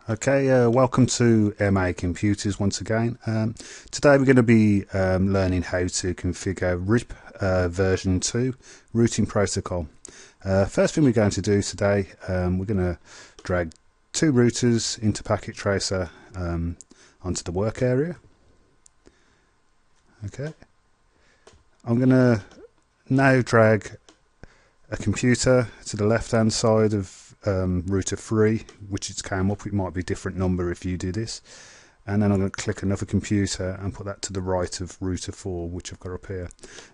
Okay, welcome to MA Computers once again. Today we're going to be learning how to configure RIP version 2 routing protocol. First thing we're going to do today, we're going to drag two routers into Packet Tracer onto the work area. Okay, I'm going to now drag a computer to the left hand side of router 3, which it's came up. It might be a different number if you do this, and then I'm going to click another computer and put that to the right of router 4, which I've got up here.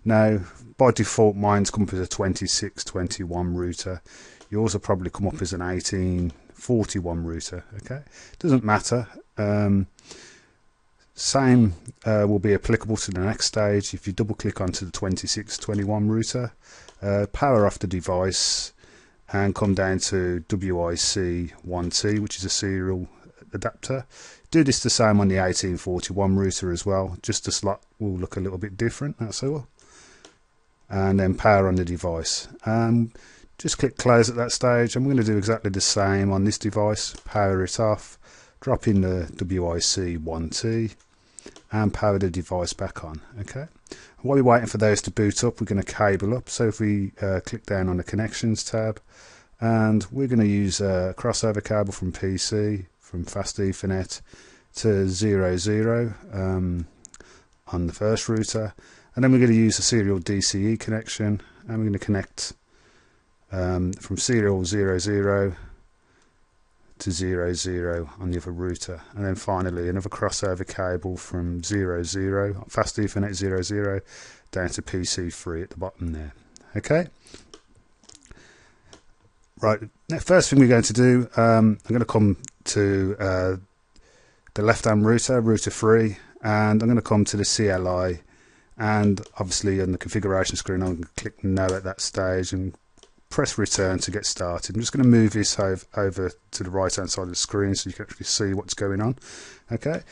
Now by default mine's come up as a 2621 router. Yours will probably come up as an 1841 router. Okay, doesn't matter. Same will be applicable to the next stage. If you double click onto the 2621 router, power off the device and come down to WIC1T, which is a serial adapter. Do this the same on the 1841 router as well, just the slot will look a little bit different, that's all. And then power on the device. Just click close at that stage. I'm going to do exactly the same on this device. Power it off, drop in the WIC1T and power the device back on. Okay. While we're waiting for those to boot up, we're going to cable up. So if we click down on the connections tab, and we're going to use a crossover cable from PC, from fast Ethernet to 00 on the first router, and then we're going to use a serial DCE connection, and we're going to connect from serial 00 to 00 on the other router, and then finally another crossover cable from 00 fast Ethernet 00 down to PC3 at the bottom there. Okay, right, first thing we're going to do, I'm going to come to the left hand router, router 3, and I'm going to come to the CLI, and obviously on the configuration screen I'm going to click no at that stage and press return to get started. I'm just going to move this over to the right hand side of the screen so you can actually see what's going on. Okay,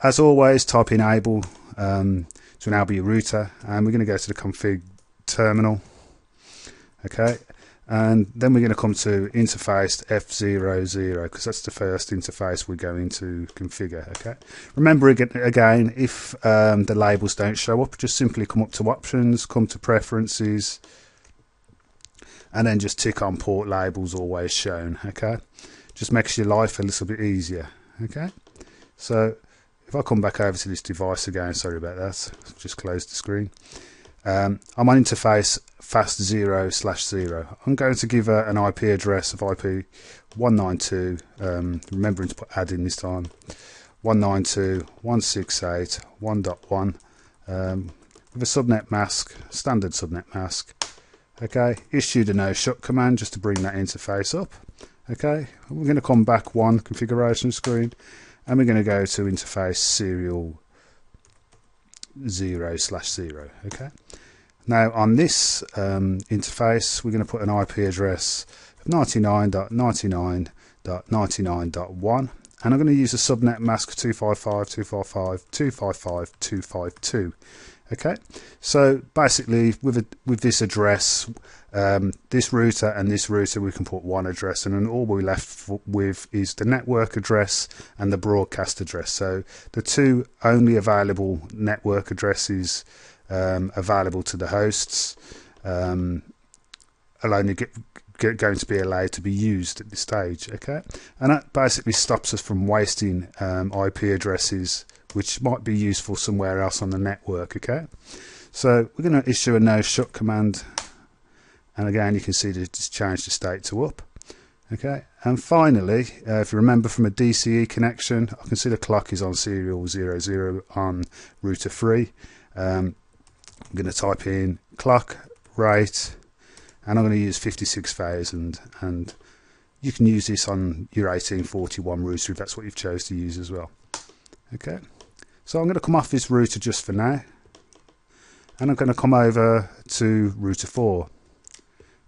as always, type enable to enable your router, and we're going to go to the config terminal. Okay, and then we're going to come to Interface F00 because that's the first interface we're going to configure. Okay, remember again, if the labels don't show up, just simply come up to options, come to preferences, and then just tick on port labels always shown. Okay, just makes your life a little bit easier. Okay, so if I come back over to this device again, sorry about that, just close the screen. I'm on interface fast 0/0. I'm going to give an IP address of IP 192, remembering to put add in this time, 192.168.1.1 with a subnet mask, standard subnet mask. Okay, issue the no shut command just to bring that interface up. Okay, we're going to come back one configuration screen, and we're going to go to interface serial 0/0. Okay, now on this interface we're going to put an IP address of 99.99.99.1, and I'm going to use a subnet mask 255.255.255.252. Okay, so basically with this address, this router and this router, we can put one address, and then all we're left with is the network address and the broadcast address. So the two only available network addresses available to the hosts are only going to be allowed to be used at this stage. Okay, and that basically stops us from wasting IP addresses which might be useful somewhere else on the network. Okay, so we're going to issue a no shut command, and again you can see that it's changed the state to up. Okay, and finally, if you remember from a DCE connection, I can see the clock is on serial 00 on router 3. I'm going to type in clock rate, and I'm going to use 56,000, and you can use this on your 1841 router if that's what you've chose to use as well. Okay, so I'm going to come off this router just for now, and I'm going to come over to router 4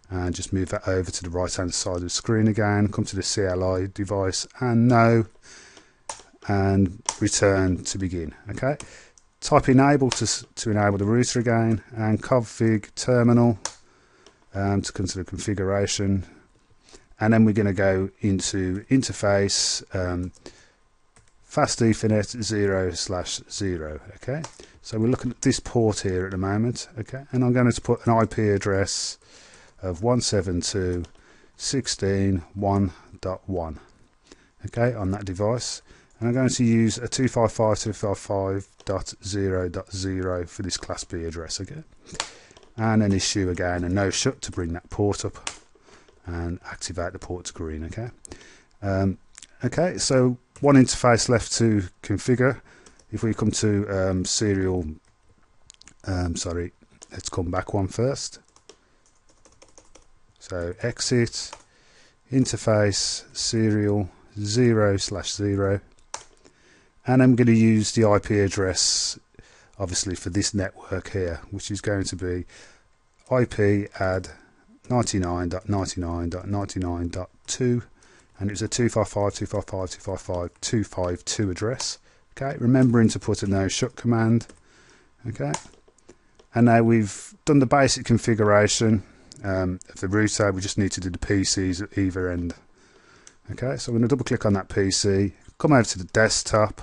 and just move that over to the right hand side of the screen again, come to the CLI device and no, and return to begin. Okay, type enable to enable the router again, and config terminal to come to the configuration, and then we're going to go into interface fast Ethernet 0/0. Okay, so we're looking at this port here at the moment. Okay, and I'm going to put an IP address of 172.16.1.1, okay, on that device, and I'm going to use a 255.255.0.0 for this class B address. Okay, and then issue again a no shut to bring that port up and activate the port to green. Okay, okay, so one interface left to configure. If we come to serial, sorry, let's come back one first. So exit, interface, serial 0/0, and I'm going to use the IP address obviously for this network here, which is going to be IP add 99.99.99.2, and it's a 255.255.255.252 address. Okay, remembering to put a no shut command. Okay, and now we've done the basic configuration of the router. We just need to do the PCs at either end. Okay, so I'm going to double click on that PC, come over to the desktop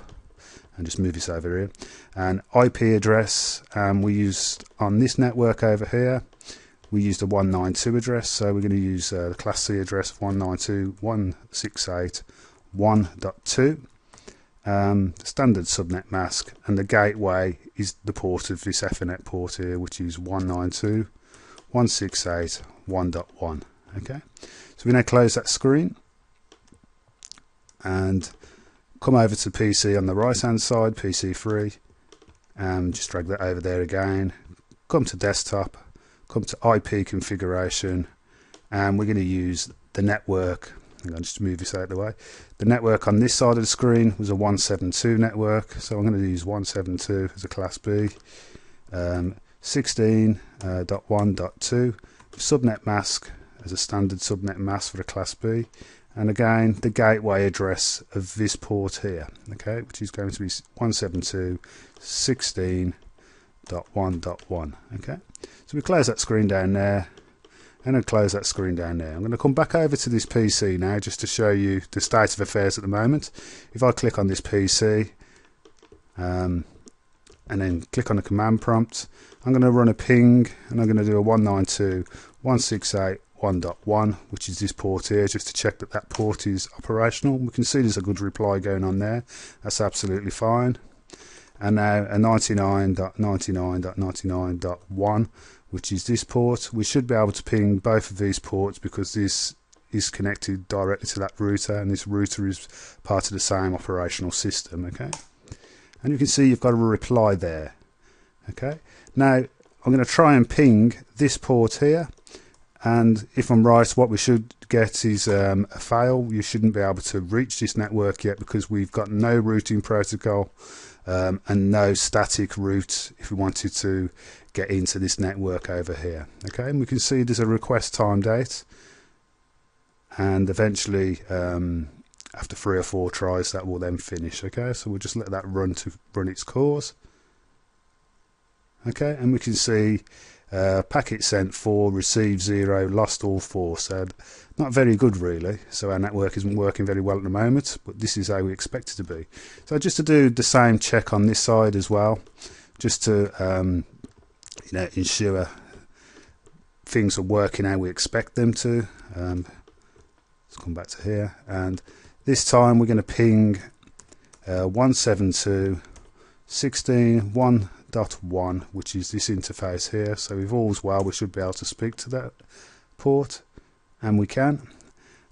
and just move this over here, and IP address, we used on this network over here, we used a 192 address, so we're going to use the class C address of 192.168.1.2, standard subnet mask, and the gateway is the port of this Ethernet port here, which is 192.168.1.1. okay, so we now close that screen and come over to PC on the right hand side, PC3, and just drag that over there again, come to desktop, come to IP configuration, and we're going to use the network. I'm going to just move this out of the way. The network on this side of the screen was a 172 network, so I'm going to use 172 as a class B, 16.1.2, subnet mask as a standard subnet mask for a class B, and again the gateway address of this port here, okay, which is going to be 172.16.1.1. okay, so we close that screen down there, and I'll close that screen down there. I'm going to come back over to this PC now just to show you the state of affairs at the moment. If I click on this PC and then click on the command prompt, I'm going to run a ping, and I'm going to do a 192.168.1.1, which is this port here, just to check that that port is operational. We can see there's a good reply going on there. That's absolutely fine. And now a 99.99.99.1, which is this port. We should be able to ping both of these ports because this is connected directly to that router, and this router is part of the same operational system. Okay, and you can see you've got a reply there. Okay, now I'm going to try and ping this port here, and if I'm right, what we should get is a fail. You shouldn't be able to reach this network yet because we've got no routing protocol and no static route if we wanted to get into this network over here. Okay, and we can see there's a request time date, and eventually after 3 or 4 tries that will then finish. Okay, so we'll just let that run its course. Okay, and we can see packet sent 4, received 0, lost all 4. So not very good really. So our network isn't working very well at the moment, but this is how we expect it to be. So just to do the same check on this side as well, just to ensure things are working how we expect them to. Let's come back to here, and this time we're going to ping 172.16.1.1, which is this interface here. So if all's well, we should be able to speak to that port, and we can.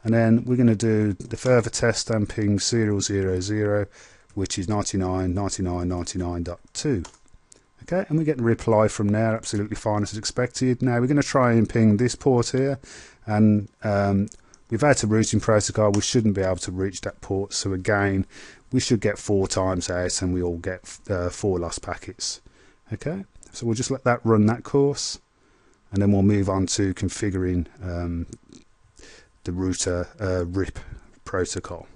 And then we're going to do the further test and ping serial 00, which is 99.99.99.2. Okay, and we get a reply from there, absolutely fine as expected. Now we're going to try and ping this port here, and without a routing protocol we shouldn't be able to reach that port, so again we should get 4 times out and we all get 4 lost packets. Okay, so we'll just let that run that course, and then we'll move on to configuring the router RIP protocol.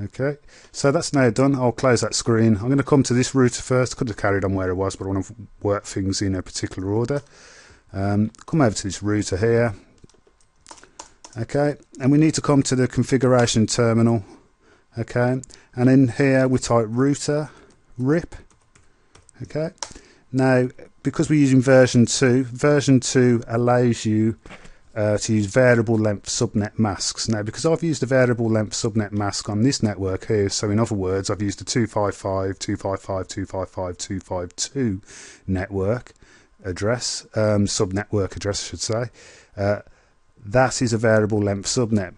Okay, so that's now done. I'll close that screen. I'm going to come to this router first. Could have carried on where I was, but I want to work things in a particular order. Come over to this router here. Okay, and we need to come to the configuration terminal. Okay, and in here we type router rip. Okay, now because we're using version 2 allows you to use variable length subnet masks. Now, because I've used a variable length subnet mask on this network here, so in other words, I've used a 255, 255, 255, 252 network address, subnetwork address, I should say. That is a variable length subnet.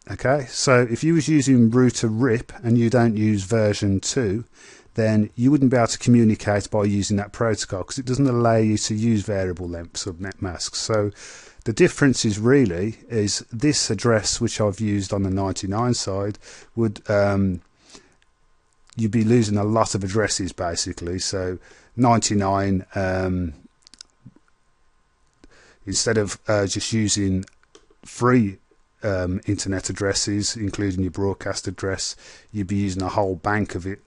Okay, so if you was using router RIP and you don't use version 2, then you wouldn't be able to communicate by using that protocol because it doesn't allow you to use variable length subnet masks. So the difference is really is this address, which I've used on the 99 side, would you'd be losing a lot of addresses basically. So 99, instead of just using free internet addresses, including your broadcast address, you'd be using a whole bank of it,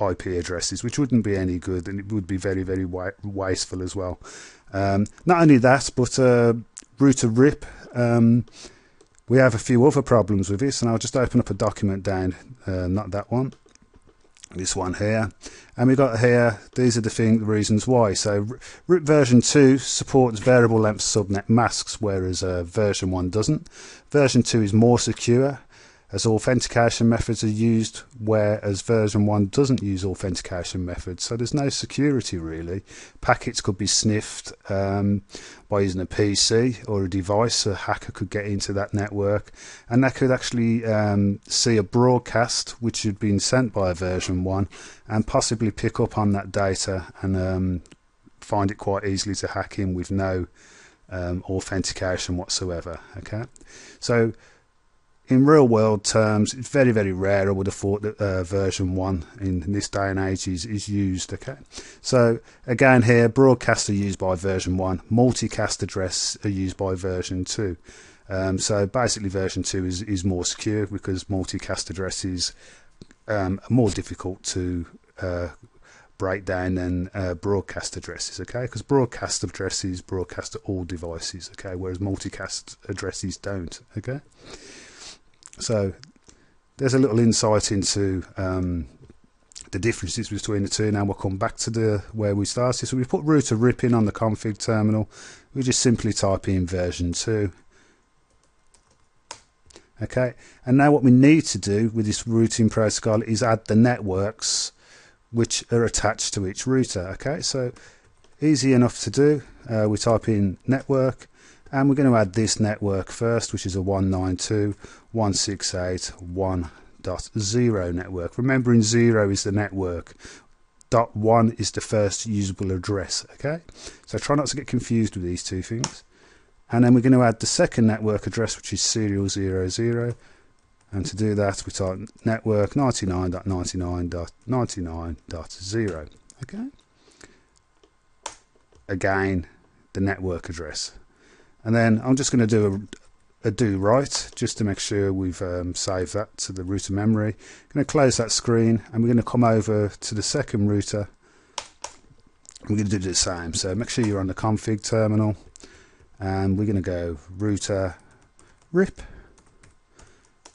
IP addresses, which wouldn't be any good, and it would be very, very wasteful as well. Not only that, but router RIP, we have a few other problems with this, and I'll just open up a document down, not that one, this one here, and we've got here, these are the reasons why. So RIP version 2 supports variable length subnet masks, whereas version 1 doesn't. Version 2 is more secure as authentication methods are used, whereas version 1 doesn't use authentication methods, so there's no security really. Packets could be sniffed by using a PC or a device. A hacker could get into that network and that could actually see a broadcast which had been sent by a version 1 and possibly pick up on that data and find it quite easily to hack in with no authentication whatsoever. Okay, so in real world terms, it's very, very rare. I would have thought that version 1 in this day and age is used. Okay, so again here, broadcasts are used by version 1, multicast address are used by version 2. So basically version 2 is more secure because multicast addresses are more difficult to break down than broadcast addresses. Okay, because broadcast addresses broadcast to all devices. Okay, whereas multicast addresses don't. Okay. So there's a little insight into the differences between the two. Now we'll come back to where we started. So we put router RIP in on the config terminal. We just simply type in version 2. Okay, and now what we need to do with this routing protocol is add the networks which are attached to each router. Okay, so easy enough to do. We type in network, and we're going to add this network first, which is a 192.168.1.0 network. Remembering 0 is the network, .1 is the first usable address. Okay, so try not to get confused with these two things. And then we're going to add the second network address, which is serial 00. And to do that, we type network 99.99.99.0. Okay, again, the network address. And then I'm just going to do a do write just to make sure we've saved that to the router memory. I'm going to close that screen and we're going to come over to the second router. We're going to do the same. So make sure you're on the config terminal and we're going to go router RIP.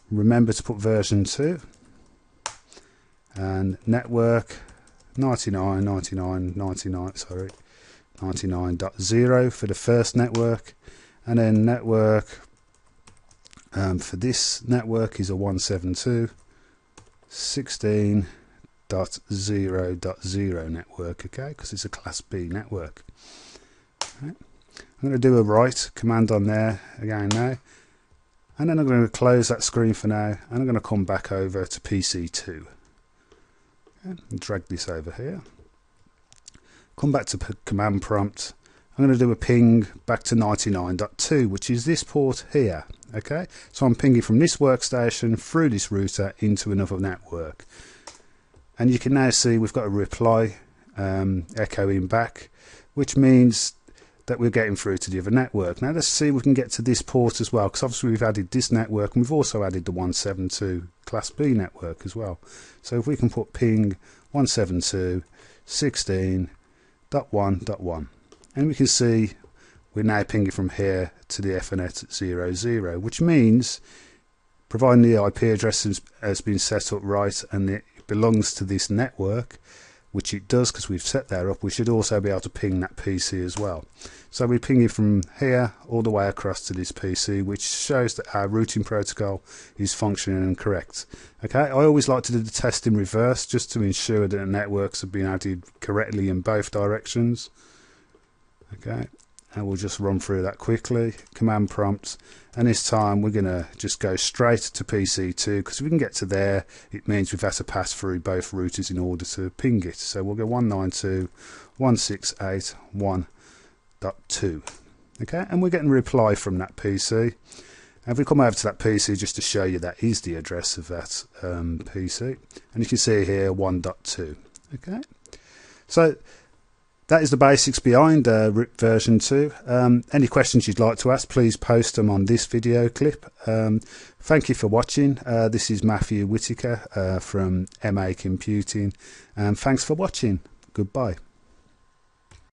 Remember to put version 2 and network 99.0 for the first network. And then network for this network is a 172.16.0.0 network, okay, because it's a class B network. Right. I'm going to do a write command on there again now, and then I'm going to close that screen for now, and I'm going to come back over to PC2. Okay, and drag this over here. Come back to command prompt. I'm going to do a ping back to 99.2, which is this port here. Okay, so I'm pinging from this workstation through this router into another network, and you can now see we've got a reply echoing back, which means that we're getting through to the other network. Now let's see if we can get to this port as well, because obviously we've added this network and we've also added the 172 class B network as well. So if we can put ping 172.16.1.1, and we can see we're now pinging from here to the Ethernet 00, which means, providing the IP address has been set up right and it belongs to this network, which it does because we've set that up, we should also be able to ping that PC as well. So we're pinging from here all the way across to this PC, which shows that our routing protocol is functioning and correct. Okay, I always like to do the test in reverse just to ensure that the networks have been added correctly in both directions. Okay, and we'll just run through that quickly. Command prompt, and this time we're going to just go straight to PC2, because if we can get to there, it means we've had to pass through both routers in order to ping it. So we'll go 192.168.1.2. okay, and we're getting a reply from that PC. And if we come over to that PC just to show you, that is the address of that PC, and you can see here 1.2. okay, so that is the basics behind RIP version 2. Any questions you'd like to ask, please post them on this video clip. Thank you for watching. This is Matthew Whitaker from MA Computing, and thanks for watching. Goodbye.